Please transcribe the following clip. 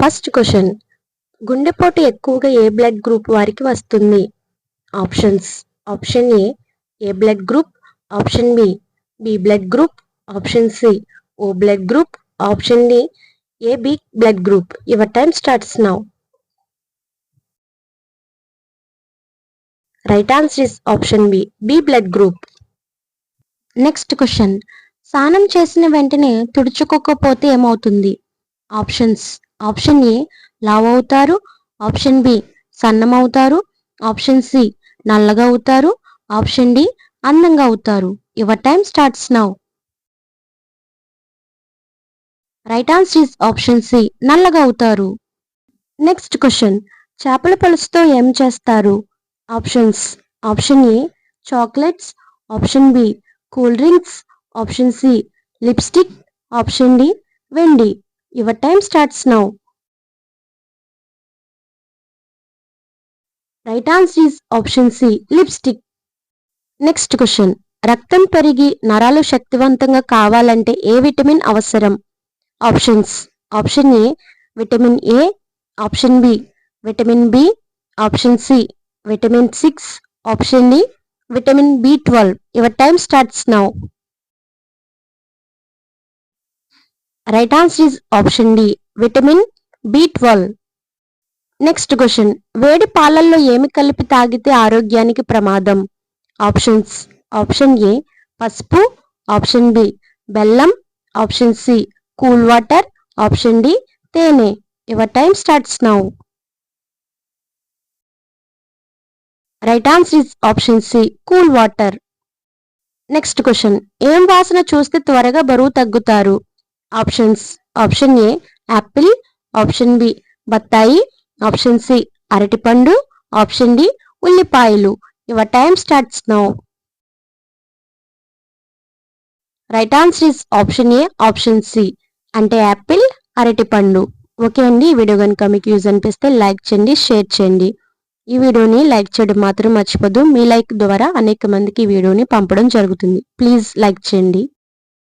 First question, గుండెపోటు ఎక్కువగా ఏ blood group వారికి వస్తుంది? Options: option A blood group, option B blood group, option C O blood group, option D AB blood group. Your time starts now. Right answer is option B blood group. Next question, స్నానం చేసిన వెంటనే తుడుచుకోకపోతే ఏమవుతుంది? Options: option ఏ లావు అవుతారు, option B సన్నం అవుతారు, option C నల్లగా అవుతారు, option D అందంగా అవుతారు. Your time starts now. Right answer is option C నల్లగా అవుతారు. నెక్స్ట్ క్వశ్చన్, చేపల పులుసుతో ఏం చేస్తారు? Options: option A chocolates, option B cool drinks, option C lipstick, option D వెండి. Your time starts now. Right answer is option C lipstick. Next question, రక్తం పెరిగి నరాలు శక్తివంతంగా కావాలంటే ఏ విటమిన్ అవసరం? Options: option A vitamin A, option B vitamin B, option C vitamin 6, option D vitamin B12. Your time starts now. Right answer is option D vitamin B12. Next question, వేడి పాలల్లో ఏమి కలిపి తాగితే ఆరోగ్యానికి ప్రమాదం? ఆప్షన్స్: ఆప్షన్ ఏ పసుపు, option B బెల్లం, option C cool water, option D తేనె. Your time starts now. Right answer is option C cool water. Next question, ఏం వాసన చూస్తే త్వరగా బరువు తగ్గుతారు? Options: option A apple, option B బత్తాయి, ఆప్షన్ సి అరటిపండు, ఆప్షన్ డి ఉల్లిపాయలు. Your time starts now. Right answer is option A option C అంటే యాపిల్, అరటిపండు. ఓకే అండి, ఈ వీడియో కనుక మీకు యూజ్ అనిపిస్తే లైక్ చేయండి, షేర్ చేయండి. ఈ వీడియోని లైక్ చేయడం మాత్రం మర్చిపోద్దు. మీ లైక్ ద్వారా అనేక మందికి ఈ వీడియోని పంపడం జరుగుతుంది. ప్లీజ్ లైక్ చేయండి.